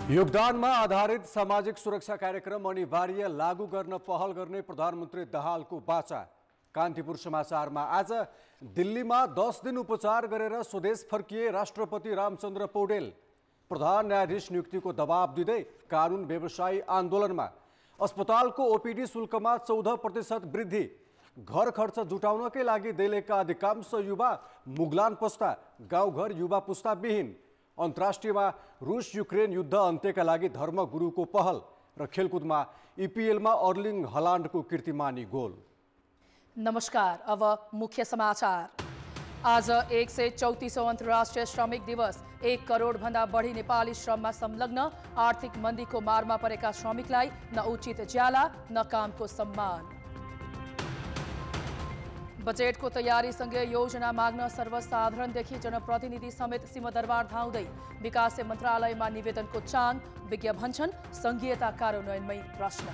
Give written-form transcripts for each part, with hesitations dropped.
योगदानमा आधारित सामाजिक सुरक्षा कार्यक्रम अनिवार्य लागू गर्न पहल गर्ने प्रधानमन्त्री दाहालको बाचा। कान्तिपुर समाचारमा आज दिल्लीमा 10 दिन उपचार गरेर स्वदेश फर्किए राष्ट्रपति रामचन्द्र पौडेल। प्रधान न्यायाधीश नियुक्तिको दबाब दिँदै कानुन व्यवसायी आन्दोलनमा। अस्पतालको ओपीडी शुल्कमा 14% वृद्धि। घर खर्च जुटाउनकै लागि दैलेखका अधिकांश युवा मुगलान पस्दा, गाउँघर युवा पुस्ताविहीन। अन्तर्राष्ट्रियमा रुस युक्रेन युद्ध अन्त्यका लागि धर्मगुरुको पहल र खेलकुदमा ईपीएलमा अर्लिङ हलान्डको कीर्तिमानी गोल। नमस्कार, अब मुख्य समाचार। आज 134औं अन्तर्राष्ट्रिय श्रमिक दिवस। 1 करोड भन्दा बढी नेपाली श्रममा संलग्न। आर्थिक मन्दीको मारमा परेका श्रमिकलाई न उचित ज्याला न कामको सम्मान। बजेटको तयारीसँगै योजना माग्न सर्वसाधारणदेखि जनप्रतिनिधि समेत सिंहदरबार धाउँदै। विकास मन्त्रालयमा निवेदनको चाङ। विज्ञ भन्छन् संघीयता कार्यान्वयनमै प्रश्न।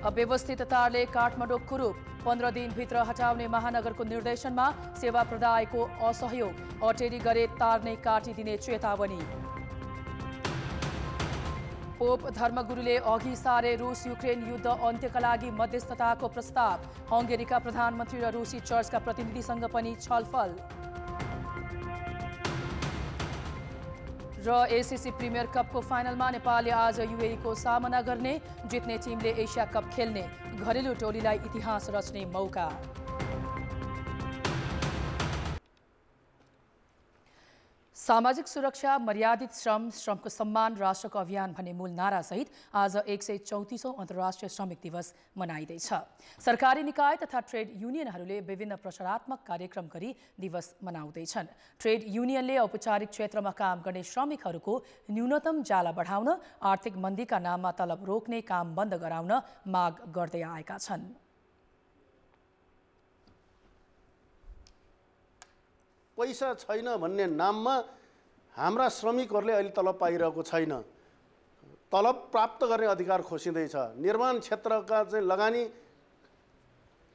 अव्यवस्थितताले काठमाडौँ कुरूप। 15 दिनभित्र हटाउने महानगरको निर्देशनमा सेवा प्रदायको असहयोग। अटेरी गरे तार्ने काटिदिने चेतावनी। पोप धर्मगुरुले अघि सारे रुस युक्रेन युद्ध अन्त्यका लागि मध्यस्थताको प्रस्ताव। हंगेरीका प्रधानमन्त्री र रुसी चर्चका प्रतिनिधिसँग पनि छलफल। र एसीसी प्रिमियर कपको फाइनलमा नेपालले आज युएईको सामना गर्ने। जित्ने टिमले एसिया कप खेल्ने। घरेलु टोलीलाई इतिहास रच्ने मौका। सामाजिक सुरक्षा, मर्यादित श्रम, श्रमको सम्मान, राष्ट्रको अभियान भन्ने मूल नारासहित आज 134औं अन्तर्राष्ट्रिय श्रमिक दिवस मनाइँदैछ। सरकारी निकाय तथा ट्रेड युनियनहरूले विभिन्न प्रचारात्मक कार्यक्रम गरी दिवस मनाउँदैछन्। ट्रेड युनियनले औपचारिक क्षेत्रमा काम गर्ने श्रमिकहरूको न्यूनतम ज्याला बढाउन, आर्थिक मन्दीका नाममा तलब रोक्ने काम बन्द गराउन माग गर्दै आएका छन्। पैसा छैन भन्ने नाममा हाम्रा श्रमिकहरूले अहिले तलब पाइरहेको छैन। तलब प्राप्त गर्ने अधिकार खोसिँदैछ। निर्माण क्षेत्रका चाहिँ लगानी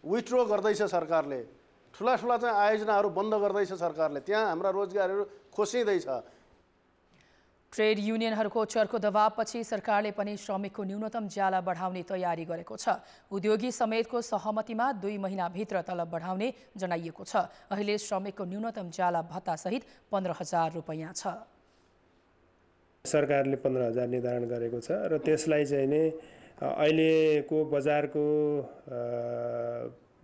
विथड्र गर्दैछ सरकारले। ठुला ठुला चाहिँ आयोजनाहरू बन्द गर्दैछ सरकारले। त्यहाँ हाम्रा रोजगारहरू खोसिँदैछ। ट्रेड युनियनहरूको चर्को दबावपछि सरकारले पनि श्रमिकको न्यूनतम ज्याला बढाउने तयारी गरेको छ। उद्योगी समेतको सहमतिमा 2 महिनाभित्र तलब बढाउने जनाइएको छ। अहिले श्रमिकको न्यूनतम ज्याला भत्तासहित 15,000 रुपैयाँ छ। सरकारले 15,000 निर्धारण गरेको छ र त्यसलाई चाहिँ नै अहिलेको बजारको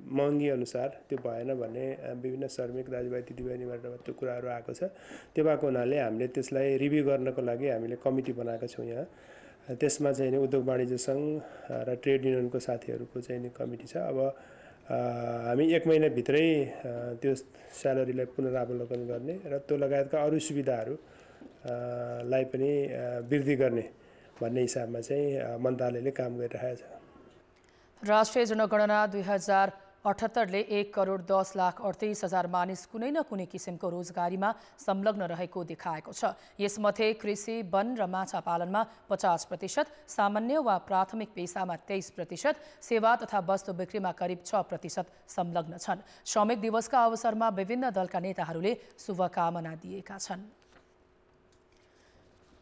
महँगी अनुसार त्यो भएन भने विभिन्न श्रमिक दाजुभाइ दिदीबहिनीबाट त्यो कुराहरू आएको छ। त्यो भएको हुनाले हामीले त्यसलाई रिभ्यू गर्नको लागि हामीले कमिटी बनाएका छौँ। यहाँ त्यसमा चाहिँ उद्योग वाणिज्य सङ्घ र ट्रेड युनियनको साथीहरूको चाहिँ कमिटी छ। अब हामी 1 महिनाभित्रै त्यो स्यालेरीलाई पुनरावलोकन गर्ने र त्यो लगायतका अरू सुविधाहरू लाई पनि वृद्धि गर्ने भन्ने हिसाबमा चाहिँ मन्त्रालयले काम गरिरहेको छ। राष्ट्रिय जनगणना 2078ले 1 करोड 10 लाख 38 हजार मानिस कुनै न कुनै किसिमको रोजगारीमा संलग्न रहेको देखाएको छ। यसमध्ये कृषि, वन र माछा पालनमा 50%, सामान्य वा प्राथमिक पेसामा 23%, सेवा तथा वस्तु बिक्रीमा करिब 6% संलग्न छन्। श्रमिक दिवसका अवसरमा विभिन्न दलका नेताहरूले शुभकामना दिएका छन्।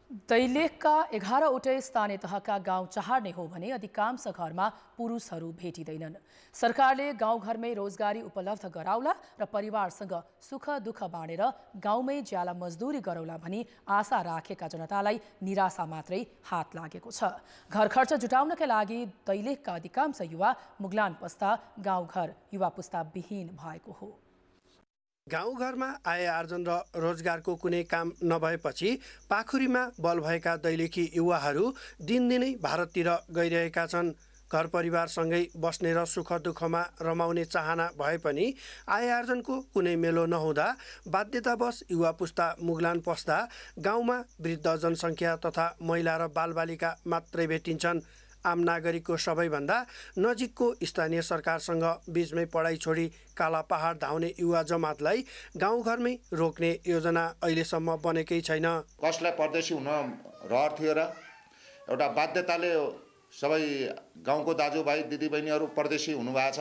दैलेखका 11वटै स्थानीय तहका गाउँ चहार्ने हो भने अधिकांश घरमा पुरुषहरू भेटिँदैनन्। सरकारले गाउँघरमै रोजगारी उपलब्ध गराउला र परिवारसँग सुख दुःख बाँडेर गाउँमै ज्याला मजदुरी गरौला भनी आशा राखेका जनतालाई निराशा मात्रै हात लागेको छ। घर खर्च जुटाउनका लागि दैलेखका अधिकांश युवा मुगलान पस्दा, गाउँघर युवा पुस्ता विहीन भएको हो। गाउँघरमा आय आर्जन र रोजगारको कुनै काम नभएपछि पाखुरीमा बल भएका दैलेखी युवाहरू दिनदिनै भारततिर गइरहेका छन्। घर परिवारसँगै बस्ने र सुख दुःखमा रमाउने चाहना भए पनि आय आर्जनको कुनै मेलो नहुँदा बाध्यतावश युवा पुस्ता मुगलान पस्दा गाउँमा वृद्ध जनसङ्ख्या तथा महिला र बालबालिका मात्रै भेटिन्छन्। आम नागरिकको सबैभन्दा नजिकको स्थानीय सरकारसँग बीचमै पढाइ छोडी काला पहाड धाउने युवा जमातलाई गाउँघरमै रोक्ने योजना अहिलेसम्म बनेकै छैन। कसलाई परदेशी हुन रहर थियो र एउटा बाध्यताले सबै गाउँको दाजुभाइ दिदीबहिनीहरू परदेशी हुनुभएको छ।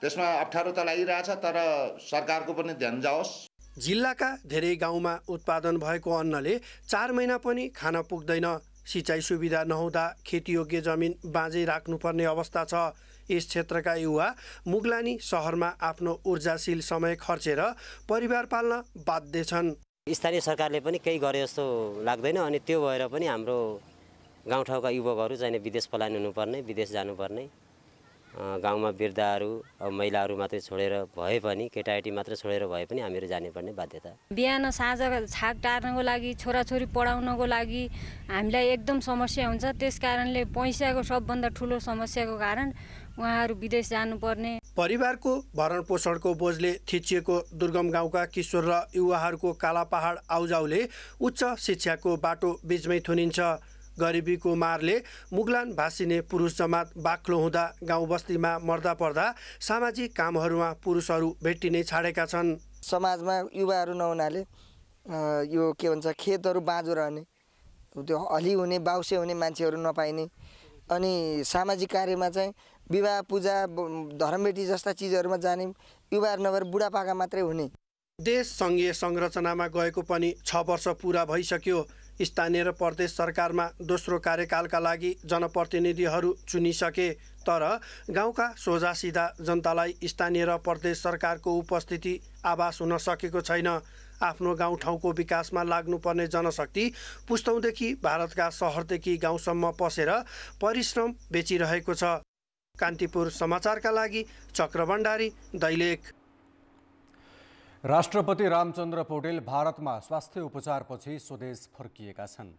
त्यसमा अप्ठ्यारो त लागिरहेछ, तर सरकारको पनि ध्यान जाओस्। जिल्लाका धेरै गाउँमा उत्पादन भएको अन्नले 4 महिना पनि खान पुग्दैन। सिँचाइ सुविधा नहुँदा खेतीयोग्य जमिन बाँझै राख्नुपर्ने अवस्था छ। यस क्षेत्रका युवा मुगलानी सहरमा आफ्नो ऊर्जाशील समय खर्चेर परिवार पाल्न बाध्य छन्। स्थानीय सरकारले पनि केही गरे जस्तो लाग्दैन अनि त्यो भएर पनि हाम्रो गाउँठाउँका युवकहरू चाहिँ विदेश पलायन हुनुपर्ने, विदेश जानुपर्ने, गाउँमा वृद्धहरू अब महिलाहरू मात्रै छोडेर भए पनि केटाकेटी मात्र छोडेर भए पनि हामीहरू जानुपर्ने बाध्यता। बिहान साँझ छाक टार्नको लागि छोराछोरी पढाउनको लागि हामीलाई एकदम समस्या हुन्छ। त्यसकारणले पैसाको सबभन्दा ठुलो समस्याको कारण उहाँहरू विदेश जानुपर्ने। परिवारको भरण पोषणको बोझले थिचिएको दुर्गम गाउँका किशोर र युवाहरूको कालापहाड आउजाउले उच्च शिक्षाको बाटो बीचमै थुनिन्छ। गरिबीको मारले मुगलान भाषिने पुरुष जमात बाक्लो हुँदा गाउँ बस्तीमा मर्दा पर्दा सामाजिक कामहरूमा पुरुषहरू भेटिनै छाडेका छन्। समाजमा युवाहरू नहुनाले यो के भन्छ खेतहरू बाँझो रहने, त्यो हली हुने बाउसे हुने मान्छेहरू नपाइने अनि सामाजिक कार्यमा चाहिँ विवाह पूजा धर्मबेटी जस्ता चिजहरूमा जाने युवाहरू नभएर बुढापाका मात्रै हुने। देश सङ्घीय संरचनामा गएको पनि 6 वर्ष पुरा भइसक्यो। स्थानीय र प्रदेश सरकारमा दोस्रो कार्यकालका लागि जनप्रतिनिधिहरू चुनिसके, तर गाउँका सोझा सिधा जनतालाई स्थानीय र प्रदेश सरकारको उपस्थिति आभास हुन सकेको छैन। आफ्नो गाउँठाउँको विकासमा लाग्नुपर्ने जनशक्ति पुस्तौँदेखि भारतका सहरदेखि गाउँसम्म पसेर परिश्रम बेचिरहेको छ। कान्तिपुर समाचारका लागि चक्र भण्डारी, दैलेख। राष्ट्रपति रामचन्द्र पौडेल भारतमा स्वास्थ्य उपचारपछि स्वदेश फर्किएका छन्।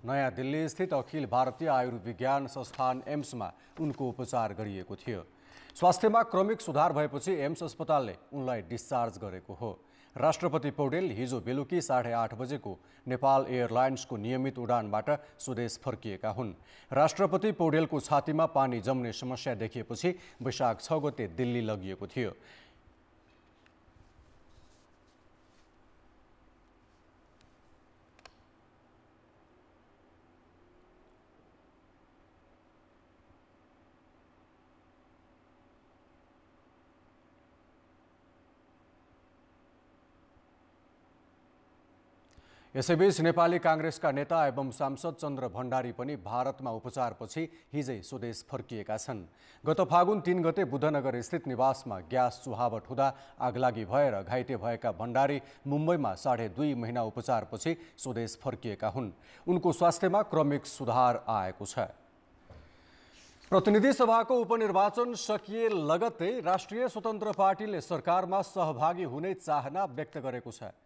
नयाँ दिल्ली स्थित अखिल भारतीय आयुर्विज्ञान संस्थान एम्समा उनको उपचार गरिएको थियो। स्वास्थ्यमा क्रमिक सुधार भएपछि एम्स अस्पतालले उनलाई डिस्चार्ज गरेको हो। राष्ट्रपति पौडेल हिजो बेलुकी 8:30 बजेको नेपाल एयरलाइन्सको नियमित उडानबाट स्वदेश फर्किएका हुन्। राष्ट्रपति पौडेलको छातीमा पानी जम्ने समस्या देखिएपछि वैशाख 6 गते दिल्ली लगिएको थियो। यसैबीच नेपाली कांग्रेसका नेता एवं सांसद चन्द्र भण्डारी पनि भारतमा उपचारपछि हिजै स्वदेश फर्किएका छन्। गत फागुन 3 गते बुद्धनगर स्थित निवासमा ग्यास चुहावट हुँदा आगलागी भएर घाइते भएका भण्डारी मुम्बईमा 2.5 महिना उपचारपछि स्वदेश फर्किएका हुन्। उनको स्वास्थ्यमा क्रमिक सुधार आएको छ। प्रतिनिधि सभाको उपनिर्वाचन सकिए लगत्तै राष्ट्रिय स्वतन्त्र पार्टीले सरकारमा सहभागी हुने चाहना व्यक्त गरेको छ।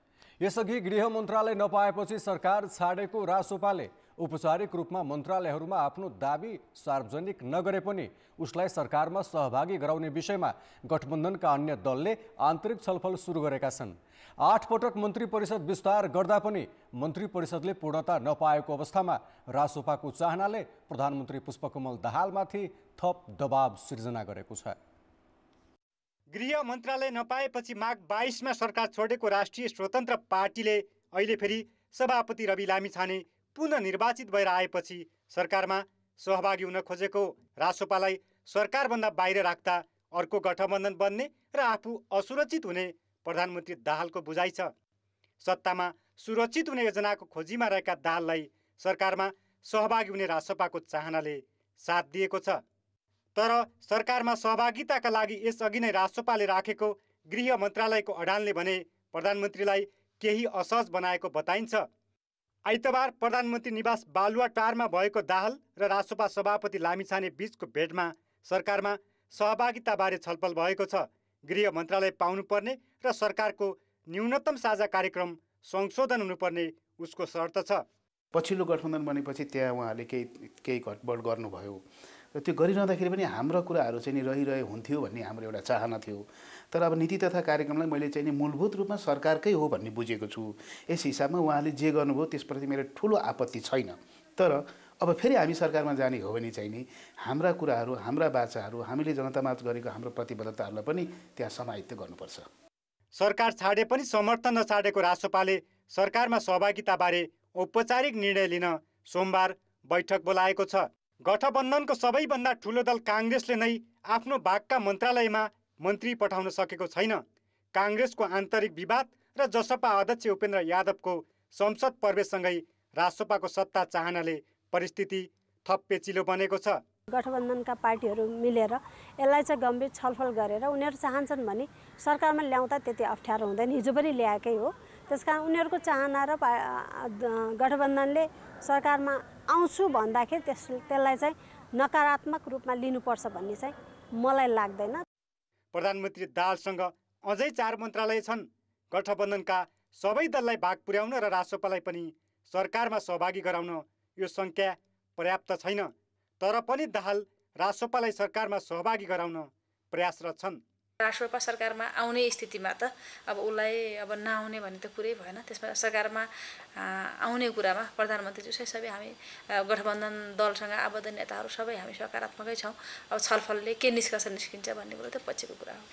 यसअघि गृह मन्त्रालय नपाएपछि सरकार छाडेको रासोपाले औपचारिक रूपमा मन्त्रालयहरूमा आफ्नो दाबी सार्वजनिक नगरे पनि उसलाई सरकारमा सहभागी गराउने विषयमा गठबन्धनका अन्य दलले आन्तरिक छलफल सुरु गरेका छन्। 8 पटक मन्त्री परिषद विस्तार गर्दा पनि मन्त्री परिषदले पूर्णता नपाएको अवस्थामा रासोपाको चाहनाले प्रधानमन्त्री पुष्पकमल दाहालमाथि थप दबाव सिर्जना गरेको छ। गृह मन्त्रालय नपाएपछि माघ 22 मा सरकार छोडेको राष्ट्रिय स्वतन्त्र पार्टीले अहिले फेरि सभापति रवि लामिछाने पुनः निर्वाचित भएर आएपछि सरकारमा सहभागी हुन खोजेको रासोपालाई सरकारभन्दा बाहिर राख्दा अर्को गठबन्धन बन्ने र आफू असुरक्षित हुने प्रधानमन्त्री दाहालको बुझाइ छ। सत्तामा सुरक्षित हुने योजनाको खोजीमा रहेका दाहाललाई सरकारमा सहभागी हुने रासोपाको चाहनाले साथ दिएको छ। तर सरकारमा सहभागिताका लागि यसअघि नै रासोपाले राखेको गृह मन्त्रालयको अडानले भने प्रधानमन्त्रीलाई केही असहज बनाएको बताइन्छ। आइतबार प्रधानमन्त्री निवास बालुवाटारमा भएको दाहाल र रासोपा सभापति लामिछाने बीचको भेटमा सरकारमा सहभागिताबारे छलफल भएको छ। गृह मन्त्रालय पाउनुपर्ने र सरकारको न्यूनतम साझा कार्यक्रम संशोधन हुनुपर्ने उसको शर्त छ। पछिल्लो गठबन्धन बनेपछि त्यहाँ उहाँले केही घटबड गर्नुभयो र त्यो गरिरहँदाखेरि पनि हाम्रा कुराहरू चाहिँ नि रहिरहे हुन्थ्यो भन्ने हाम्रो एउटा चाहना थियो। तर अब नीति तथा कार्यक्रमलाई मैले चाहिँ नि मूलभूत रूपमा सरकारकै हो भन्ने बुझेको छु। यस हिसाबमा उहाँले जे गर्नुभयो त्यसप्रति मेरो ठुलो आपत्ति छैन। तर अब फेरि हामी सरकारमा जाने हो भने चाहिँ नि हाम्रा कुराहरू, हाम्रा बाचाहरू, हामीले जनतामाझ गरेको हाम्रो प्रतिबद्धताहरूलाई पनि त्यहाँ समाहित गर्नुपर्छ। सरकार छाडे पनि समर्थन नछाडेको रासोपाले सरकारमा सहभागिताबारे औपचारिक निर्णय लिन सोमबार बैठक बोलाएको छ। गठबन्धनको सबैभन्दा ठुलो दल काङ्ग्रेसले नै आफ्नो भागका मन्त्रालयमा मन्त्री पठाउन सकेको छैन। काङ्ग्रेसको आन्तरिक विवाद र जसपा अध्यक्ष उपेन्द्र यादवको संसद प्रवेशसँगै रासोपाको सत्ता चाहनाले परिस्थिति थप पेचिलो बनेको छ। गठबन्धनका पार्टीहरू मिलेर यसलाई चाहिँ गम्भीर छलफल गरेर उनीहरू चाहन्छन् भने सरकारमा ल्याउँदा त्यति अप्ठ्यारो हुँदैन, हिजो पनि ल्याएकै हो। त्यसकारण उनीहरूको चाहना र गठबन्धनले सरकारमा आउँछु भन्दाखेरि त्यसलाई चाहिँ नकारात्मक रूपमा लिनुपर्छ भन्ने चाहिँ मलाई लाग्दैन। प्रधानमन्त्री दाहालसँग अझै 4 मन्त्रालय छन्। गठबन्धनका सबै दललाई भाग पुर्याउन र रासोपालाई पनि सरकारमा सहभागी गराउन यो सङ्ख्या पर्याप्त छैन। तर पनि दाहाल रासोपालाई सरकारमा सहभागी गराउन प्रयासरत छन्। रासोपा सरकारमा आउने स्थितिमा त अब उसलाई अब नआउने भन्ने त कुरै भएन। त्यसमा सरकारमा आउने कुरामा प्रधानमन्त्री सबै हामी गठबन्धन दलसँग आबद्ध नेताहरू सबै हामी सकारात्मकै छौँ। अब छलफलले के निष्कर्ष निस्किन्छ भन्ने कुरो त पछिको कुरा हो।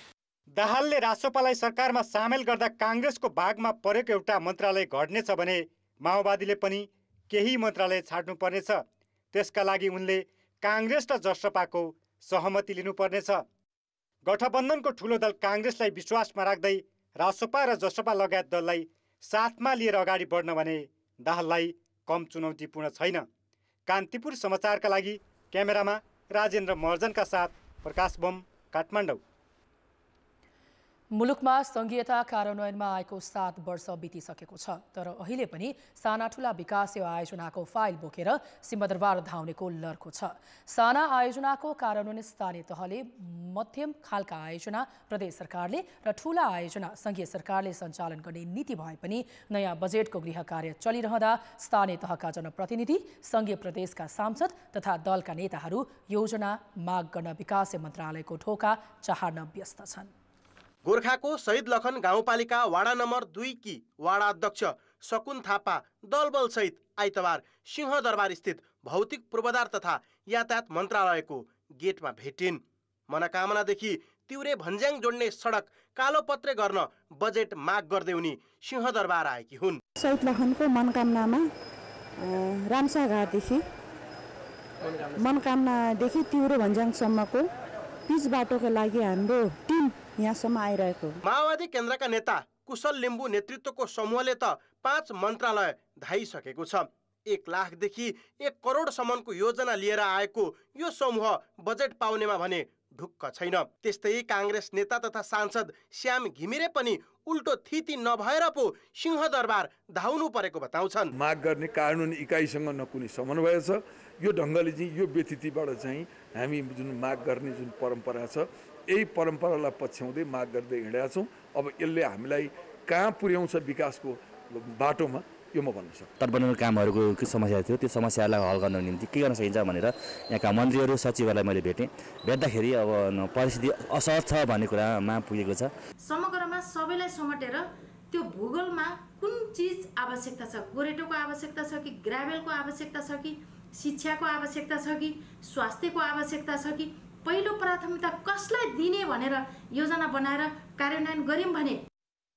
दाहालले रासोपालाई सरकारमा सामेल गर्दा काङ्ग्रेसको भागमा परेको एउटा मन्त्रालय घट्नेछ भने माओवादीले पनि केही मन्त्रालय छाड्नु पर्नेछ। त्यसका लागि उनले काङ्ग्रेस र जसपाको सहमति लिनुपर्नेछ। गठबन्धनको ठुलो दल काङ्ग्रेसलाई विश्वासमा राख्दै रासोपा र जसपा लगायत दललाई साथमा लिएर अगाडि बढ्न भने दाहाललाई कम चुनौतीपूर्ण छैन। कान्तिपुर समाचारका लागि क्यामेरामा राजेन्द्र महर्जनका साथ प्रकाश बम, काठमाडौँ। मुलुकमा सङ्घीयता कार्यान्वयनमा आएको 7 वर्ष बितिसकेको छ, तर अहिले पनि साना ठुला विकास आयोजनाको फाइल बोकेर सिंहदरबार धाउनेको लर्को छ। साना आयोजनाको कार्यान्वयन स्थानीय तहले, मध्यम खालका आयोजना प्रदेश सरकारले र ठुला आयोजना सङ्घीय सरकारले सञ्चालन गर्ने नीति भए पनि नयाँ बजेटको गृह कार्य चलिरहँदा स्थानीय तहका जनप्रतिनिधि, सङ्घीय प्रदेशका सांसद तथा दलका नेताहरू योजना माग गर्न विकास मन्त्रालयको ढोका चाहन व्यस्त छन्। गोर्खाको शहीद लखन गाउँपालिका वाडा नम्बर 2 की वाडा अध्यक्ष सकुन थापा दलबलसहित आइतबार सिंहदरबार स्थित भौतिक पूर्वाधार तथा यातायात मन्त्रालयको गेटमा भेटिन्। मनोकामनादेखि तिउरे भन्ज्याङ जोड्ने सडक कालोपत्रे गर्न बजेट माग गर्दै उनी सिंहदरबार आएकी हुन्। शहीद लखनको मनोकामनामा रामसाघाटदेखि मनोकामनादेखि तिउरे भन्ज्याङसम्मको पिच बाटोको लागि हाम्रो टिम यहाँसम्म आइरहेको। माओवादी केन्द्रका नेता कुशल लिम्बू नेतृत्वको समूहले त 5 मन्त्रालय धाइसकेको छ। 1 लाखदेखि 1 करोडसम्मको योजना लिएर आएको यो समूह बजेट पाउनेमा भने ढुक्क छैन। त्यस्तै काङ्ग्रेस नेता तथा सांसद श्याम घिमिरे पनि उल्टो थिति नभएर पो सिंहदरबार धाउनु परेको बताउँछन्। माग गर्ने कानुन इकाइसँग न कुनै समन्वय छ। यो ढङ्गले चाहिँ यो व्यतिथिबाट चाहिँ हामी जुन माग गर्ने जुन परम्परा छ, यही परम्परालाई पछ्याउँदै माग गर्दै हिँडेका छौँ। अब यसले हामीलाई कहाँ पुर्याउँछ विकासको बाटोमा यो म भन्न सक्छु। तटबन्धन कामहरूको के समस्या थियो, त्यो समस्यालाई हल गर्न निम्ति के गर्न सकिन्छ भनेर यहाँका मन्त्रीहरू सचिवहरूलाई मैले भेट्दाखेरि अब परिस्थिति असहज छ भन्ने कुरामा पुगेको छ। समग्रमा सबैलाई समेटेर त्यो भूगोलमा कुन चिज आवश्यकता छ, गोरेटोको आवश्यकता छ कि ग्राभेलको आवश्यकता छ कि शिक्षाको आवश्यकता छ कि स्वास्थ्यको आवश्यकता छ कि पहिलो प्राथमिकता कसलाई दिने भनेर योजना बनाएर कार्यान्वयन गर्यौं भने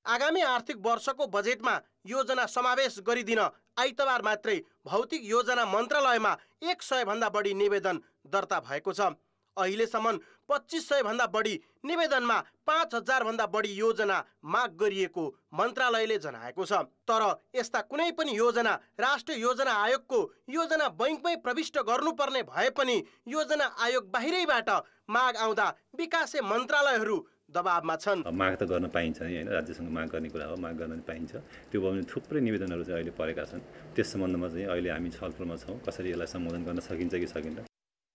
आगामी आर्थिक वर्षको बजेटमा योजना समावेश गरिदिन आइतबार मात्रै भौतिक योजना मन्त्रालयमा 100 भन्दा बढी निवेदन दर्ता भएको छ। अहिलेसम्म 2500 भन्दा बढी निवेदनमा 5000 भन्दा बढी योजना माग गरिएको मन्त्रालयले जनाएको छ। तर यस्ता कुनै पनि योजना राष्ट्रिय योजना आयोगको योजना बैंकमै प्रविष्ट गर्नुपर्ने भए पनि योजना आयोग बाहिरैबाट माग आउँदा विकासे मन्त्रालयहरू दबावमा छन्। माग त गर्न पाइन्छ नि हैन, राज्यसँग माग गर्ने कुरा हो, माग गर्न पाइन्छ। त्यो भने थुप्रै निवेदनहरू चाहिँ अहिले परेका छन्। त्यस सम्बन्धमा चाहिँ अहिले हामी छलफलमा छौँ कसरी यसलाई सम्बोधन गर्न सकिन्छ कि सकिन्न।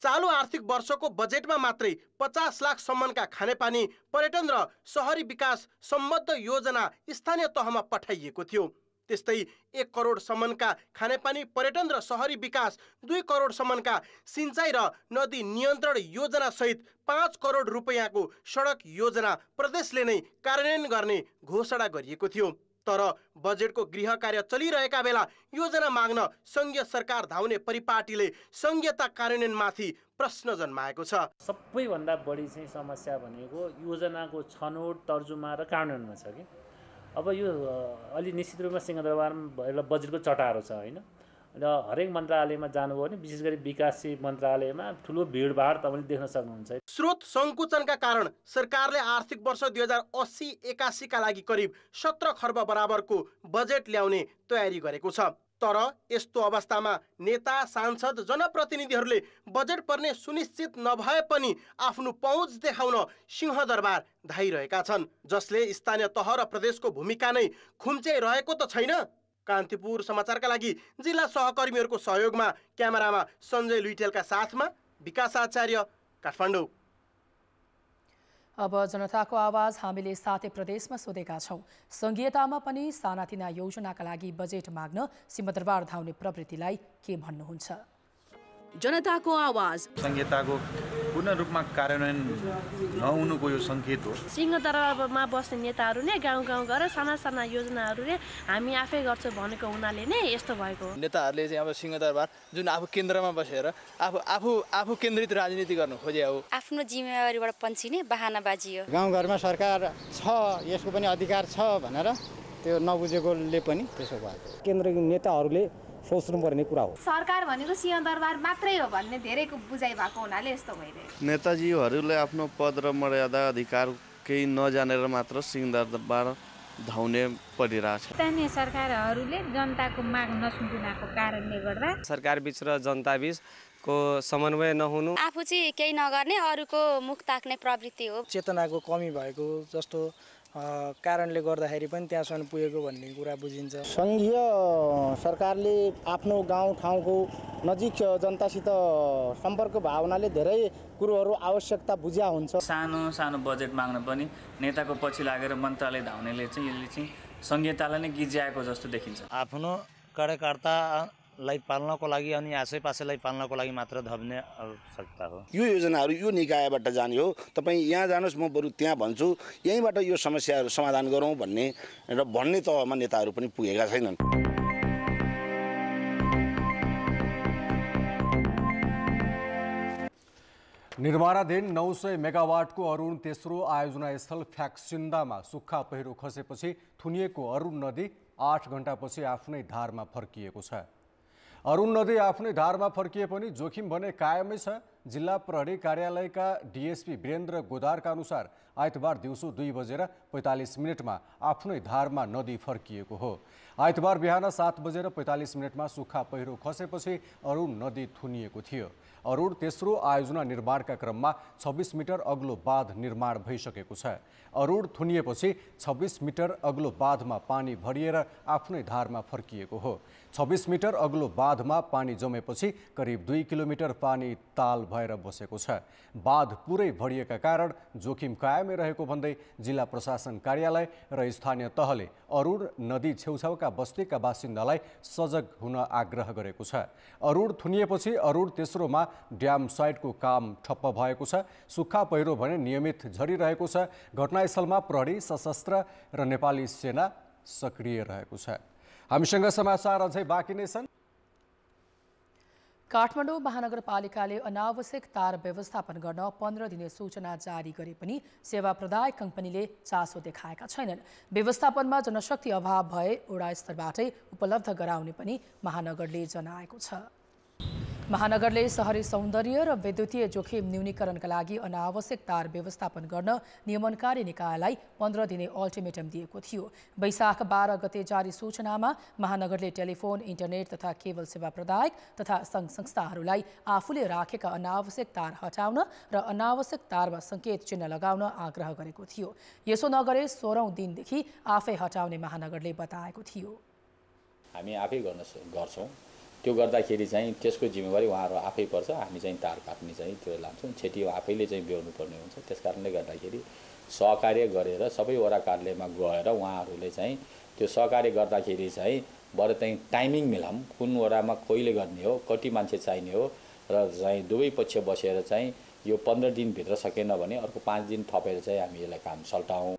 चालु आर्थिक वर्षको बजेटमा मात्रै 50 लाख सम्मका खानेपानी, पर्यटन र शहरी विकास सम्बद्ध योजना स्थानीय तहमा पठाइएको थियो। त्यस्तै 1 करोड सम्मका खानेपानी, पर्यटन र शहरी विकास, 2 करोड सम्मका सिंचाई र नदी नियन्त्रण योजना सहित 5 करोड रुपैयाँको सडक योजना प्रदेशले नै कार्यान्वयन गर्ने घोषणा गरिएको थियो। तर बजेटको गृह कार्य चलिरहेका बेला योजना माग्न सङ्घीय सरकार धाउने परिपाटीले सङ्घीयता कार्यान्वयनमाथि प्रश्न जन्माएको छ। सबैभन्दा बढी चाहिँ समस्या भनेको योजनाको छनौट, तर्जुमा र कार्यान्वयनमा छ कि अब यो अलि निश्चित रूपमा सिंहदरबारमा भएर बजेटको चटारो छ हैन। र हरेक मन्त्रालयमा जानुभयो भने विशेष गरी विकास मन्त्रालयमा ठुलो भिडभाड तपाईँले देख्न सक्नुहुन्छ। स्रोत सङ्कुचनका कारण सरकारले आर्थिक वर्ष 2080-81 का लागि करिब 17 खर्ब बराबरको बजेट ल्याउने तयारी गरेको छ। तर यस्तो अवस्थामा नेता, सांसद, जनप्रतिनिधिहरूले बजेट पर्ने सुनिश्चित नभए पनि आफ्नो पहुँच देखाउन सिंहदरबार धाइरहेका छन्, जसले स्थानीय तह र प्रदेशको भूमिका नै खुम्च्याइरहेको त छैन। कान्तिपुर समाचारका लागि जिल्ला सहकर्मीहरूको सहयोगमा क्यामेरामा सञ्जय लुइटेलका साथमा विकास आचार्य, काठमाडौँ। अब जनताको आवाज हामीले 7 प्रदेशमा सोधेका छौँ। सङ्घीयतामा पनि सानातिना योजनाका लागि बजेट माग्न सिंहदरबार धाउने प्रवृत्तिलाई के भन्नुहुन्छ? जनताको आवाज संहिताको पूर्ण रूपमा कार्यान्वयन नहुनुको यो सङ्केत हो। सिंहदरबारमा बस्ने नेताहरू नै गाउँ गाउँ गएर साना साना योजनाहरू हामी आफै गर्छौँ भनेको हुनाले नै यस्तो भएको हो। नेताहरूले चाहिँ अब सिंहदरबार जुन आफू केन्द्रमा बसेर आफू केन्द्रित राजनीति गर्नु खोजे हो, आफ्नो जिम्मेवारीबाट पन्छिने बहानाबाजी हो। गाउँघरमा सरकार छ, यसको पनि अधिकार छ भनेर त्यो नबुझेकोले पनि त्यसो भएको। केन्द्रीय नेताहरूले सोच्नुपर्ने कुरा हो। सरकार भनेको सिंहदरबार मात्रै हो भन्ने धेरैको बुझाइ भएको हुनाले यस्तो भइरहेको। नेताजीहरूले आफ्नो पद र मर्यादा अधिकार केही नजानेर मात्र सिंहदरबार धाउने परिरहेछ। स्थानीय सरकारहरूले जनताको माग नसुनिदिएको कारणले गर्दा सरकारबीच र जनताबीचको समन्वय नहुनु, आफू चाहिँ केही नगर्ने अरूको मुख ताक्ने प्रवृत्ति हो। चेतनाको कमी भएको जस्तो कारणले गर्दाखेरि पनि त्यहाँसम्म पुगेको भन्ने कुरा बुझिन्छ। सङ्घीय सरकारले आफ्नो गाउँठाउँको नजिक जनतासित सम्पर्क भावनाले धेरै कुरोहरू आवश्यकता बुझ्या हुन्छ। सानो सानो बजेट माग्न पनि नेताको पछि लागेर मन्त्रालय धाउनेले चाहिँ यसले चाहिँ संहितालाई नै गिज्याएको जस्तो देखिन्छ। आफ्नो कार्यकर्तालाई पाल्नको लागि अनि आसैपासैलाई पाल्नको लागि मात्र धब्ने आवश्यकता हो। यो योजनाहरू यो निकायबाट जाने हो, तपाईँ यहाँ जानुहोस्, म बरु त्यहाँ भन्छु, यहीँबाट यो समस्याहरू समाधान गरौँ भन्ने तहमा नेताहरू पनि पुगेका छैनन्। निर्माणाधीन 900 मेगावाटको अरुण तेस्रो आयोजना स्थल फ्याक्सिन्दामा सुक्खा पहिरो खसेपछि थुनिएको अरुण नदी 8 घण्टापछि आफ्नै धारमा फर्किएको छ। अरुण नदी आफ्नै धारमा फर्किए पनि जोखिम भने कायमै छ। जिल्ला प्रहरी कार्यालयका डीएसपी वीरेन्द्र गोदारका अनुसार आइतबार दिउँसो 2:45 आफ्नै धारमा नदी फर्किएको हो। आइतबार बिहान 7:45 सुक्खा पहिरो खसेपछि अरुण नदी थुनिएको थियो। अरुण तेस्रो आयोजना निर्माणका क्रममा 26 मिटर अग्लो बाँध निर्माण भइसकेको छ। अरुण थुनिएपछि 26 मिटर अग्लो बाँधमा पानी भरिएर आफ्नै धारमा फर्किएको हो। 26 मिटर अग्लो बाँधमा पानी जमेपछि करिब 2 किलोमिटर पानी ताल भएर बसेको छ। बाँध पुरै भरिएका कारण जोखिम कायमै रहेको भन्दै जिल्ला प्रशासन कार्यालय र स्थानीय तहले अरुण नदी छेउछाउका बस्तीका बासिन्दालाई सजग हुन आग्रह गरेको छ। अरुण थुनिएपछि अरुण तेस्रोमा ड्याम साइटको काम ठप्प भएको छ। सुक्खा पहिरो भने नियमित झरिरहेको छ। घटनास्थलमा प्रहरी, सशस्त्र र नेपाली सेना सक्रिय रहेको छ। हामीसँग समाचार अझै बाँकी नै छन्। काठमाडौँ महानगरपालिकाले अनावश्यक तार व्यवस्थापन गर्न 15 दिने सूचना जारी गरे पनि सेवा प्रदायक कम्पनीले चासो देखाएका छैनन्। व्यवस्थापनमा जनशक्ति अभाव भए वडा स्तरबाटै उपलब्ध गराउने पनि महानगरले जनाएको छ। महानगरले शहरी सौन्दर्य र विद्युतीय जोखिम न्यूनीकरणका लागि अनावश्यक तार व्यवस्थापन गर्न नियमनकारी निकायलाई 15 दिने अल्टिमेटम दिएको थियो। वैशाख 12 गते जारी सूचनामा महानगरले टेलिफोन, इन्टरनेट तथा केबल सेवा प्रदायक तथा सङ्घ संस्थाहरूलाई आफूले राखेका अनावश्यक तार हटाउन र अनावश्यक तारमा सङ्केत चिन्ह लगाउन आग्रह गरेको थियो। यसो नगरे 16औं दिनदेखि आफै हटाउने महानगरले बताएको थियो। हामी आफै गर्छौँ। त्यो गर्दाखेरि चाहिँ त्यसको जिम्मेवारी उहाँहरू आफै पर्छ। हामी चाहिँ तार काट्ने चाहिँ त्यो लान्छौँ, छेटियो आफैले चाहिँ बेहोर्नु पर्ने हुन्छ। त्यस कारणले गर्दाखेरि सहकार्य गरेर सबै वडा कार्यालयमा गएर उहाँहरूले चाहिँ त्यो सहकार्य गर्दाखेरि चाहिँ बरु चाहिँ टाइमिङ मिलाऊँ, कुन वडामा कहिले गर्ने हो, कति मान्छे चाहिने हो र चाहिँ दुवै पक्ष बसेर चाहिँ यो 15 दिनभित्र सकेन भने अर्को 5 दिन थपेर चाहिँ हामी यसलाई काम सल्टाउँ।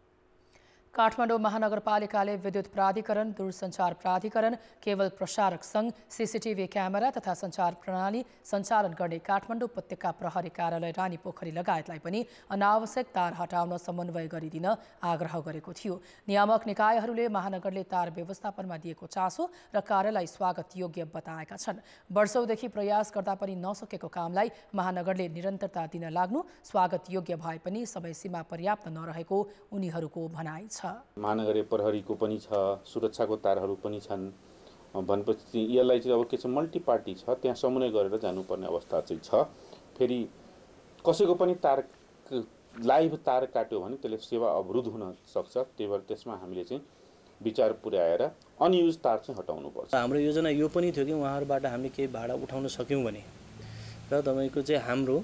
काठमाडौँ महानगरपालिकाले विद्युत प्राधिकरण, दूरसञ्चार प्राधिकरण, केवल प्रसारक सङ्घ, सीसीटीभी क्यामेरा तथा सञ्चार प्रणाली सञ्चालन गर्ने काठमाडौँ उपत्यका प्रहरी कार्यालय रानी पोखरी लगायतलाई पनि अनावश्यक तार हटाउन समन्वय गरिदिन आग्रह गरेको थियो। नियामक निकायहरूले महानगरले तार व्यवस्थापनमा दिएको चासो र कार्यलाई स्वागत योग्य बताएका छन्। वर्षौंदेखि प्रयास गर्दा पनि नसकेको कामलाई महानगरले निरन्तरता दिन लाग्नु स्वागत योग्य भए पनि समय सीमा पर्याप्त नरहेको उनीहरूको भनाइ छ। महानगरीय प्रहरीको पनि छ, सुरक्षाको तारहरू पनि छन् भनेपछि यसलाई चाहिँ अब के छ, मल्टी पार्टी छ, त्यहाँ समन्वय गरेर जानुपर्ने अवस्था चाहिँ छ। फेरि कसैको पनि तार लाइभ तार काट्यो भने त्यसले सेवा अवरुद्ध हुन सक्छ। त्यही भएर त्यसमा हामीले चाहिँ विचार पुर्याएर अनयुज तार चाहिँ हटाउनुपर्छ। हाम्रो योजना यो पनि थियो कि उहाँहरूबाट हामीले केही भाडा उठाउन सक्यौँ भने र तपाईँको चाहिँ हाम्रो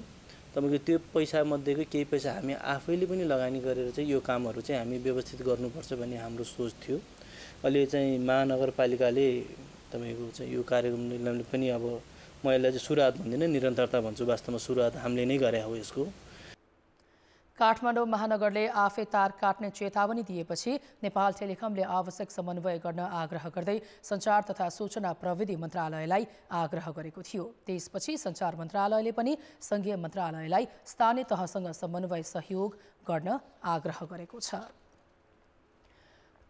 तपाईँको त्यो पैसामध्येको केही पैसा हामी आफैले पनि लगानी गरेर चाहिँ यो कामहरू चाहिँ हामी व्यवस्थित गर्नुपर्छ भन्ने हाम्रो सोच थियो। अहिले चाहिँ महानगरपालिकाले तपाईँको चाहिँ यो कार्यक्रमले पनि अब म यसलाई चाहिँ सुरुवात भन्दिनँ, निरन्तरता भन्छु। वास्तवमा सुरुवात हामीले नै गरे हो यसको। काठमाडौँ महानगरले आफै तार काट्ने चेतावनी दिएपछि नेपाल टेलिकमले आवश्यक समन्वय गर्न आग्रह गर्दै सञ्चार तथा सूचना प्रविधि मन्त्रालयलाई आग्रह गरेको थियो। त्यसपछि सञ्चार मन्त्रालयले पनि सङ्घीय मन्त्रालयलाई स्थानीय तहसँग समन्वय सहयोग गर्न आग्रह गरेको छ।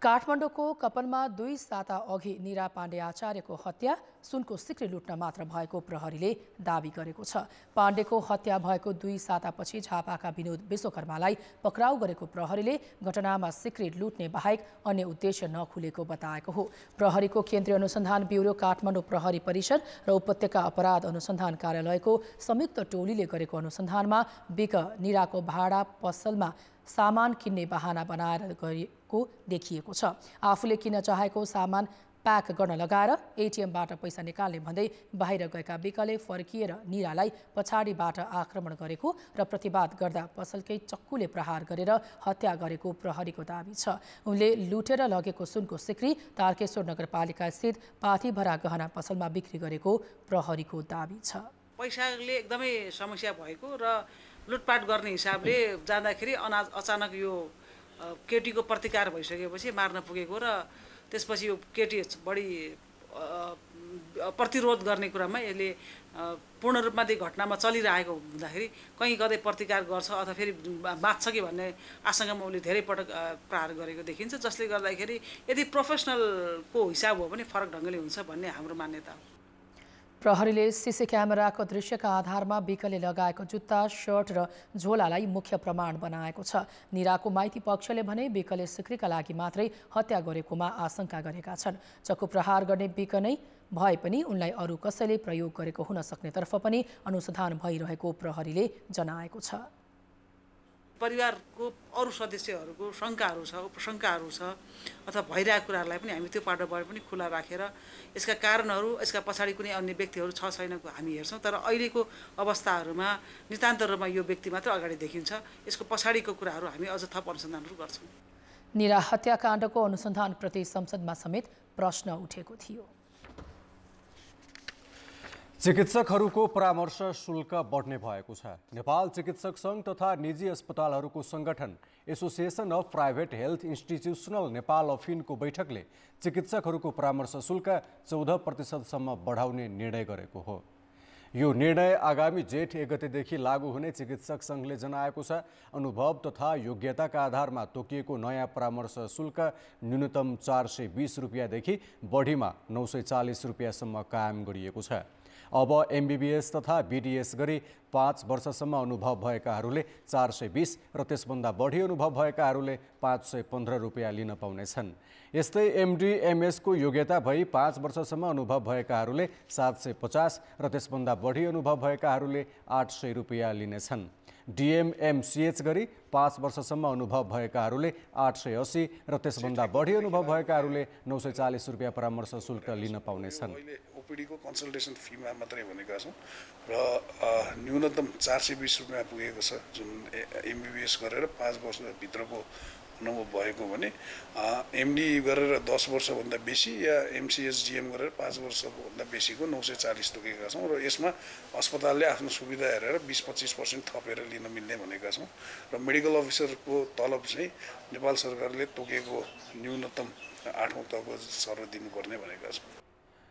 काठमाडौँको कपनमा 2 साता अघि निरा पाण्डे आचार्यको हत्या सुनको सिक्री लुट्न मात्र भएको प्रहरीले दावी गरेको छ। पाण्डेको हत्या भएको 2 सातापछि झापाका विनोद विश्वकर्मालाई पक्राउ गरेको प्रहरीले घटनामा सिक्री लुट्ने बाहेक अन्य उद्देश्य नखुलेको बताएको हो। प्रहरीको केन्द्रीय अनुसन्धान ब्युरो, काठमाडौँ प्रहरी परिषद र उपत्यका अपराध अनुसन्धान कार्यालयको संयुक्त टोलीले गरेको अनुसन्धानमा बिक निराको भाडा पसलमा सामान किन्ने बहाना बनाएर गरेको देखिएको छ। आफूले किन्न चाहेको सामान प्याक गर्न लगाएर एटिएमबाट पैसा निकाल्ने भन्दै बाहिर गएका बिकले फर्किएर निरालाई पछाडिबाट आक्रमण गरेको र प्रतिवाद गर्दा पसलकै चक्कुले प्रहार गरेर हत्या गरेको प्रहरीको दावी छ। उनले लुटेर लगेको सुनको सिक्री तारकेश्वर नगरपालिका स्थित पाथीभरा गहना पसलमा बिक्री गरेको प्रहरीको दावी छ। पैसाले एकदमै समस्या भएको र लुटपाट गर्ने हिसाबले जाँदाखेरि अचानक यो केटीको प्रतिकार भइसकेपछि मार्न पुगेको र त्यसपछि यो केटी बढी प्रतिरोध गर्ने कुरामा यसले पूर्ण रूपमा त्यो घटनामा चलिरहेको हुँदाखेरि कहीँ कतै प्रतिकार गर्छ अथवा फेरि बाँच्छ कि भन्ने आशंकामा उसले धेरै पटक प्रहार गरेको देखिन्छ, जसले गर्दाखेरि यदि प्रोफेसनलको हिसाब हो भने फरक ढङ्गले हुन्छ भन्ने हाम्रो मान्यता हो। प्रहरीले सीसी क्यामेराको दृश्यका आधारमा बिकले लगाएको जुत्ता, शर्ट र झोलालाई मुख्य प्रमाण बनाएको छ। निराको माइती पक्षले भने बिकले सिक्रीका लागि मात्रै हत्या गरेकोमा आशंका गरेका छन्। चक्कु प्रहार गर्ने बिक नै भए पनि उनलाई अरू कसैले प्रयोग गरेको हुन सक्नेतर्फ पनि अनुसन्धान भइरहेको प्रहरीले जनाएको छ। परिवारको अरू सदस्यहरूको शङ्काहरू छ, उपशङ्काहरू छ अथवा भइरहेको कुराहरूलाई पनि हामी त्यो पाटोबाट पनि खुला राखेर यसका कारणहरू, यसका पछाडि कुनै अन्य व्यक्तिहरू छ छैनको हामी हेर्छौँ। तर अहिलेको अवस्थाहरूमा नितान्त रूपमा यो व्यक्ति मात्र अगाडि देखिन्छ। यसको पछाडिको कुराहरू हामी अझ थप अनुसन्धानहरू गर्छौँ। निरा हत्याकाण्डको अनुसन्धानप्रति संसदमा समेत प्रश्न उठेको थियो। चिकित्सकहरूको परामर्श शुल्क बढ्ने भएको छ। नेपाल चिकित्सक सङ्घ तथा निजी अस्पतालहरूको सङ्गठन association of private health institutional Nepal अफिनको बैठकले चिकित्सकहरूको परामर्श शुल्क 14% बढाउने निर्णय गरेको हो। यो निर्णय आगामी जेठ 1 गतेदेखि लागू हुने चिकित्सक सङ्घले जनाएको छ। अनुभव तथा योग्यताका आधारमा तोकिएको नयाँ परामर्श शुल्क न्यूनतम 420 रुपियाँदेखि बढीमा 940 रुपियाँसम्म कायम गरिएको छ। अब एमबीबीएस तथा बीडीएस गरी 5 वर्षसम्म अनुभव भएकाहरूले 420 र त्यसभन्दा बढी अनुभव भएकाहरूले 515 रुपियाँ लिन पाउनेछन्। यस्तै एमडी एमएसको योग्यता भई 5 वर्षसम्म अनुभव भएकाहरूले 750 र त्यसभन्दा बढी अनुभव भएकाहरूले 800 रुपियाँ लिनेछन्। डीएमएमसीएच गरी 5 वर्षसम्म अनुभव भएकाहरूले 880 र त्यसभन्दा बढी अनुभव भएकाहरूले 940 रुपियाँ परामर्श शुल्क लिन पाउनेछन्। ओपीडीको कन्सल्टेसन फीमा मात्रै भनेका छौँ र न्यूनतम 420 रुपियाँ पुगेको छ, जुन एमबीबीएस गरेर 5 वर्षभित्रको अनुभव भएको भने एमडी गरेर 10 वर्षभन्दा बेसी या एमसिएसजिएम गरेर 5 वर्षभन्दा बेसीको 940 तोकेका छौँ र यसमा अस्पतालले आफ्नो सुविधा हेरेर 20-25% थपेर लिन मिल्ने भनेका छौँ र मेडिकल अफिसरको तलब चाहिँ नेपाल सरकारले तोकेको न्यूनतम 8औं तहको सर दिनुपर्ने भनेका छौँ।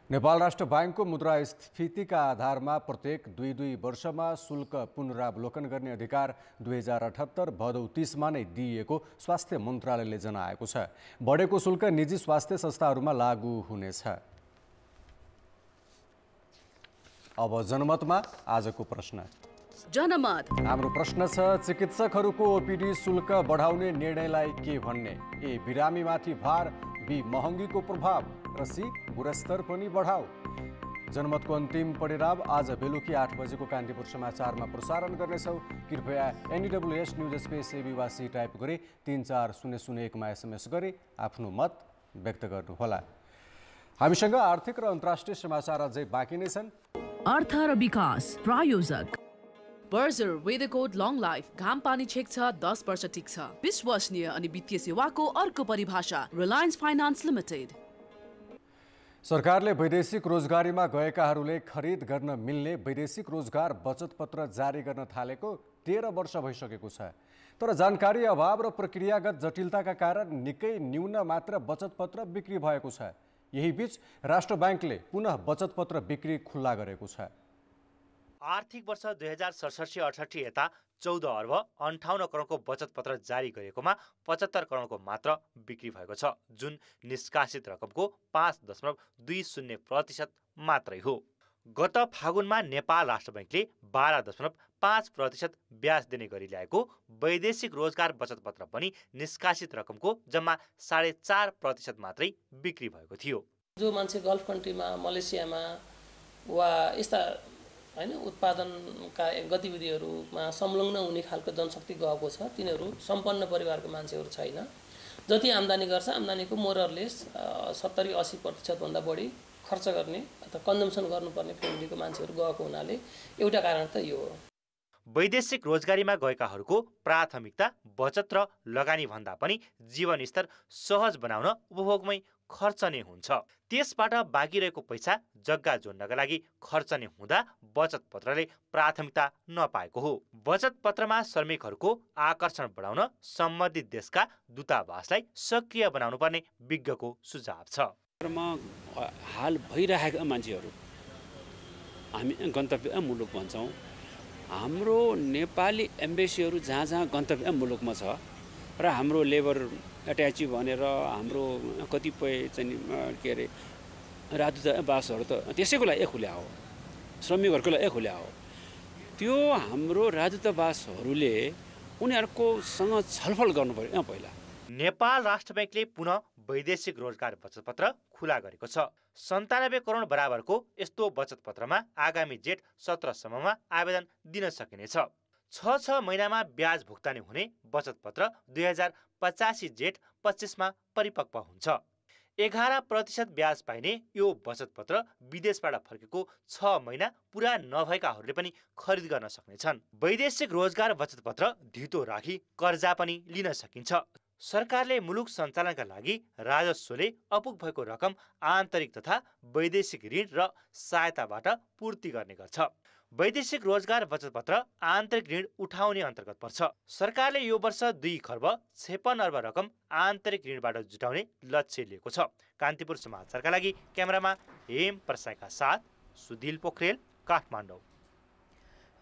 नेपाल राष्ट्र बैंकको मुद्रास्फीतिका आधारमा प्रत्येक 2-2 वर्षमा शुल्क पुनरावलोकन गर्ने अधिकार 2078 भदौ 30मा नै दिइएको स्वास्थ्य मन्त्रालयले जनाएको छ। बढेको शुल्क निजी स्वास्थ्य संस्थाहरूमा लागू हुनेछ। अब जनमतमा आजको प्रश्न। जनमत हाम्रो प्रश्न छ, चिकित्सकहरूको ओपीडी शुल्क बढाउने निर्णयलाई के भन्ने? ए, बिरामीमाथि भार, बी, महँगीको प्रभाव र सी, गुणस्तर पनि बढाऊ। जनमतको अन्तिम परिणाम आज बेलुकी 8 बजेको कान्तिपुर समाचारमा प्रसारण गर्नेछौँ। कृपया NEWS न्युज स्पेस एबीवासी टाइप गरी 34001मा SMS गरी आफ्नो मत व्यक्त गर्नुहोला। हामीसँग आर्थिक र अन्तर्राष्ट्रिय समाचार अझै बाँकी नै छन्। अर्थ र विकास प्रायोजक बर्जर वेदकोड लङ लाइफ, घाम पानी छेक्छ 10 वर्ष टिक्छ। विश्वसनीय अनि वित्तीय सेवाको अर्को परिभाषा रिलायन्स फाइनान्स लिमिटेड। सरकारले वैदेशिक रोजगारीमा गएकाहरूले खरिद गर्न मिल्ने वैदेशिक रोजगार बचत पत्र जारी गर्न थालेको 13 वर्ष भइसकेको छ। तर जानकारी अभाव र प्रक्रियागत जटिलताका कारण निकै न्यून मात्र बचत पत्र बिक्री भएको छ। यही बीच राष्ट्र बैंकले पुनः बचत पत्र बिक्री खुल्ला गरेको छ। आर्थिक वर्ष 2067-68 यता 14 अर्ब 58 करोडको बचत पत्र जारी गरेकोमा 75 करोडको मात्र बिक्री भएको छ, जुन निष्कासित रकमको 5.20% मात्रै हो। गत फागुनमा नेपाल राष्ट्र बैंकले 12.5% ब्याज दिने गरी ल्याएको वैदेशिक रोजगार बचत पत्र पनि निष्कासित रकमको जम्मा 4.5% मात्रै बिक्री भएको थियो। जो मान्छे गल्फ कन्ट्रीमा, मलेसियामा वा यस्ता हैन उत्पादनका गतिविधिहरूमा संलग्न हुने खालको जनशक्ति गएको छ, तिनीहरू सम्पन्न परिवारको मान्छेहरू छैन। जति आम्दानी गर्छ, आम्दानीको मोरलेस 70-80% भन्दा बढी खर्च गर्ने अथवा कन्जम्सन गर्नुपर्ने फ्यामिलीको मान्छेहरू गएको हुनाले एउटा कारण त यो हो। वैदेशिक रोजगारीमा गएकाहरूको प्राथमिकता बचत र लगानी भन्दा पनि जीवनस्तर सहज बनाउन उपभोगमै खर्चने हुन्छ। त्यसबाट बाँकी रहेको पैसा जग्गा जोड्नका लागि खर्चने हुँदा बचत पत्रले प्राथमिकता नपाएको हो। बचत पत्रमा श्रमिकहरूको आकर्षण बढाउन सम्बन्धित देशका दूतावासलाई सक्रिय बनाउनु पर्ने विज्ञको सुझाव छ। हाल भइरहेका मान्छेहरू हामी गन्तव्य मुलुक भन्छौँ। हाम्रो नेपाली एम्बेसीहरू जहाँ जहाँ गन्तव्य मुलुकमा छ र हाम्रो लेबर एट्याची भनेर हाम्रो कतिपय चाहिँ के अरे राजदूतावासहरू त त्यसैको लागि खुल्या हो, श्रमिकहरूको लागि खुल्या हो। त्यो हाम्रो राजदूतावासहरूले उनीहरूकोसँग छलफल गर्नु पर्यो पहिला। नेपाल राष्ट्र बैंकले पुनः वैदेशिक रोजगार बचत पत्र खुला गरेको छ। 97 करोड बराबरको यस्तो बचत पत्रमा आगामी जेठ 17 सम्ममा आवेदन दिन सकिनेछ। 6 महिनामा ब्याज भुक्तानी हुने बचत पत्र 2085 जेठ 25मा परिपक्व हुन्छ। 11% ब्याज पाइने यो बचत पत्र विदेशबाट फर्केको 6 महिना पुरा नभएकाहरूले पनि खरिद गर्न सक्नेछन्। वैदेशिक रोजगार बचत पत्र धितो राखी कर्जा पनि लिन सकिन्छ। सरकारले मुलुक सञ्चालनका लागि राजस्वले अपुग भएको रकम आन्तरिक तथा वैदेशिक ऋण र सहायताबाट पूर्ति गर्ने गर्छ। वैदेशिक रोजगार बचत पत्र आन्तरिक ऋण उठाउने अन्तर्गत पर्छ। सरकारले यो वर्ष 2 खर्ब 56 अर्ब रकम आन्तरिक ऋणबाट जुटाउने लक्ष्य लिएको छ। कान्तिपुर समाचारका लागि क्यामेरामा हेम प्रसाईका साथ सुधिल पोखरेल, काठमाडौँ।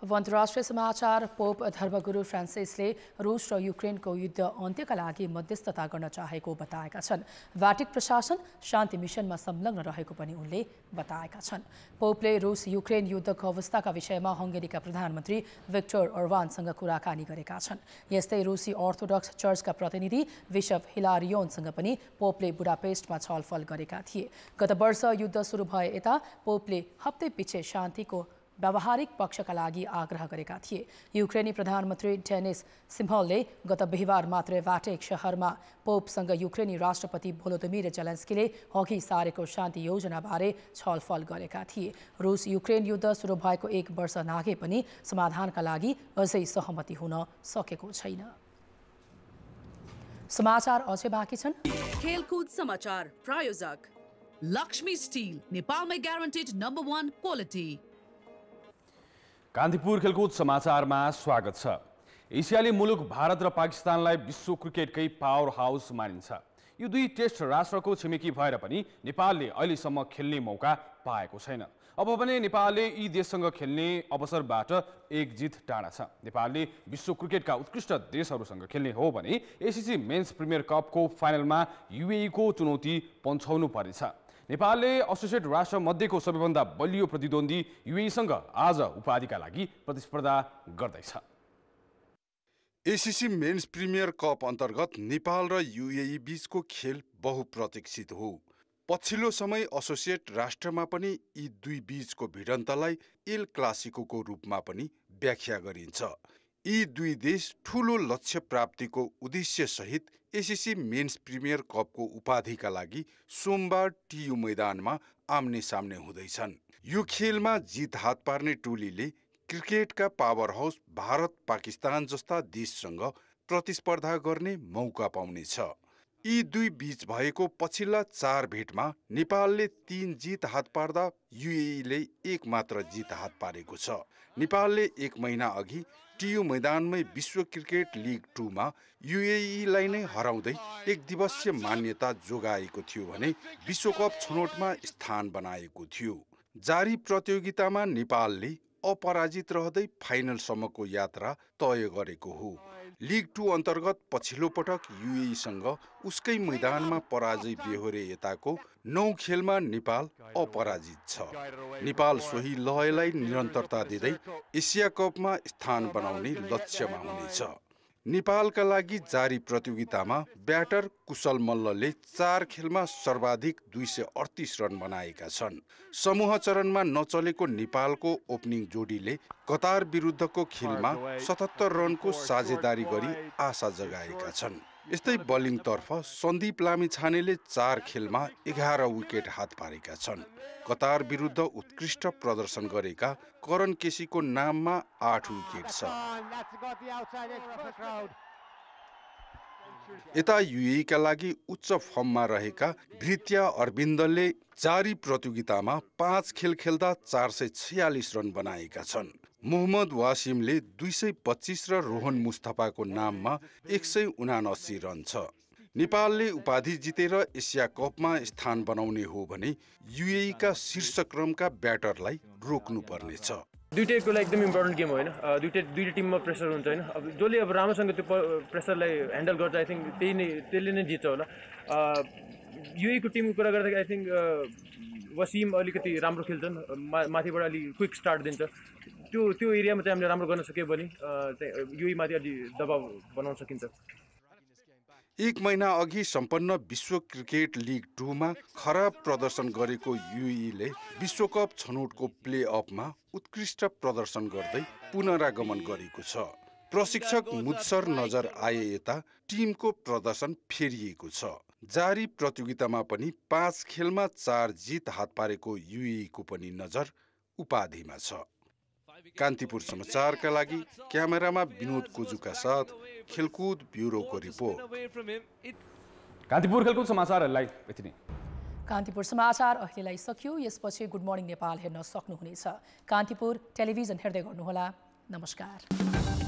अन्तर्राष्ट्रिय समाचार। पोप धर्मगुरु फ्रान्सिसले रुस र युक्रेनको युद्ध अन्त्यका लागि मध्यस्थता गर्न चाहेको बताएका छन्। भ्याटिक प्रशासन शान्ति मिसनमा संलग्न रहेको पनि उनले बताएका छन्। पोपले रुस युक्रेन युद्धको अवस्थाका विषयमा हङ्गेरीका प्रधानमन्त्री भिक्टर ओर्बानसँग कुराकानी गरेका छन्। यस्तै रुसी अर्थोडक्स चर्चका प्रतिनिधि बिशप हिलारियोनसँग पनि पोपले बुडापेस्टमा छलफल गरेका थिए। गत वर्ष युद्ध सुरु भए यता पोपले हप्तै पछि शान्तिको व्यावहारिक पक्षका लागि आग्रह गरेका थिए। युक्रेनी प्रधानमन्त्री डेनिस सिम्हलले गत बिहिबार मात्रै भ्याटिक शहरमा पोपसँग युक्रेनी राष्ट्रपति भोलोदिमिर जेलेन्स्कीले अघि सारेको शान्ति योजनाबारे छलफल गरेका थिए। रुस युक्रेन युद्ध सुरु भएको 1 वर्ष नाघे पनि समाधानका लागि अझै सहमति हुन सकेको छैन। समाचार अझै बाँकी छन्। खेलकुद समाचार प्रायोजक लक्ष्मी स्टिल, नेपालमै ग्यारेन्टेड नम्बर 1 क्वालिटी। कान्तिपुर खेलकुद समाचारमा स्वागत छ। एसियाली मुलुक भारत र पाकिस्तानलाई विश्व क्रिकेटकै पावर हाउस मानिन्छ। यो दुई टेस्ट राष्ट्रको छिमेकी भएर पनि नेपालले अहिलेसम्म खेल्ने मौका पाएको छैन। अब भने नेपालले यी देशसँग खेल्ने अवसरबाट एक जित टाढा छ। नेपालले विश्व क्रिकेटका उत्कृष्ट देशहरूसँग खेल्ने हो भने एसिसी मेन्स प्रिमियर कपको फाइनलमा युएई को चुनौती पन्छाउनु पर्नेछ। नेपालले एसोसिएट राष्ट्र मध्येको सबैभन्दा बलियो प्रतिद्वन्दी युएईसँग आज उपाधिका लागि प्रतिस्पर्धा गर्दैछ। एसिसी मेन्स प्रिमियर कप अन्तर्गत नेपाल र युएई बीचको खेल बहुप्रतीक्षित हो। पछिल्लो समय एसोसिएट राष्ट्रमा पनि यी दुई बीचको भिडन्तलाई एल क्लासिकोको रूपमा पनि व्याख्या गरिन्छ। यी दुई देश ठूलो लक्ष्य प्राप्तिको उद्देश्य सहित एसिसी मेन्स प्रिमियर कपको उपाधिका लागि सोमबार टियु मैदानमा आम्ने सामने हुँदैछन्। यो खेलमा जित हात पार्ने टोलीले क्रिकेटका पावर हाउस भारत पाकिस्तान जस्ता देशसँग प्रतिस्पर्धा गर्ने मौका पाउनेछ। यी दुई बीच भएको पछिल्ला 4 भेटमा नेपालले 3 जित हात पार्दा युएईले 1 मात्र जित हात पारेको छ। नेपालले 1 महिना अघि टियु मैदानमै विश्व क्रिकेट लिग 2 मा युएईलाई नै हराउँदै 1 दिवसीय मान्यता जोगाएको थियो भने विश्वकप छनौटमा स्थान बनाएको थियो। जारी प्रतियोगितामा नेपालले अपराजित रहँदै फाइनलसम्मको यात्रा तय गरेको हो। लिग 2 अन्तर्गत पछिल्लो पटक युएईसँग उसकै मैदानमा पराजय बेहोरे यताको 9 खेलमा नेपाल अपराजित छ। नेपाल सोही लयलाई निरन्तरता दिँदै एसिया कपमा स्थान बनाउने लक्ष्यमा हुनेछ। नेपालका लागि जारी प्रतियोगितामा ब्याटर कुशल मल्लले 4 खेलमा सर्वाधिक 238 रन बनाएका छन्। समूह चरणमा नचलेको नेपालको ओपनिङ जोडीले कतार विरुद्धको खेलमा 77 रनको साझेदारी गरी आशा जगाएका छन्। यस्तै बलिङतर्फ सन्दीप लामिछानेले 4 खेलमा 11 विकेट हात पारेका छन्। कतार विरुद्ध उत्कृष्ट प्रदर्शन गरेका करण केसीको नाममा 8 विकेट छ। यता युएईका लागि उच्च फर्ममा रहेका भृत्या अरविन्दले जारी प्रतियोगितामा 5 खेल खेल्दा 446 रन बनाएका छन्। मोहम्मद वासिमले 225 र रोहन मुस्तफाको नाममा 179 रन छ। नेपालले उपाधि जितेर एसिया कपमा स्थान बनाउने हो भने युएईका शीर्ष क्रमका ब्याटरलाई रोक्नु पर्नेछ। दुईटैको लागि एकदम इम्पोर्टेन्ट गेम हो हैन। दुईटै टिममा प्रेसर हुन्छ हैन। अब जसले अब राम्रोसँग त्यो प्रेसरलाई ह्यान्डल गर्छ आई थिंक त्यसले नै जित्छ होला। युएईको टिमको कुरा गर्दा आई थिंक वसिम अलिकति राम्रो खेल्छन्, माथिबाट अलि क्विक स्टार्ट दिन्छ। त्यो एरियामा चाहिँ हामीले राम्रो गर्न सक्यो भने युएई माथि अलि दबाव बनाउन सकिन्छ। 1 महिना अघि सम्पन्न विश्व क्रिकेट लिग 2 मा खराब प्रदर्शन गरेको युएईले विश्वकप छनौटको प्ले अफमा उत्कृष्ट प्रदर्शन गर्दै पुनरागमन गरेको छ। प्रशिक्षक मुदसर नजर आए यता टिमको प्रदर्शन फेरिएको छ। जारी प्रतियोगितामा पनि 5 खेलमा 4 जित हात पारेको युएईको पनि नजर उपाधिमा छ। कान्तिपुर समाचारका लागि क्यामेरामा विनोद कोजुका साथ खेलकुद ब्युरोको रिपोर्ट। कान्तिपुर खेलकुद समाचारहरूलाई यति नै। कान्तिपुर समाचार अहिलेलाई सकियो। यसपछि गुड मर्निङ नेपाल हेर्न सक्नुहुनेछ। कान्तिपुर टेलिभिजन हेर्दै गर्नुहोला। नमस्कार।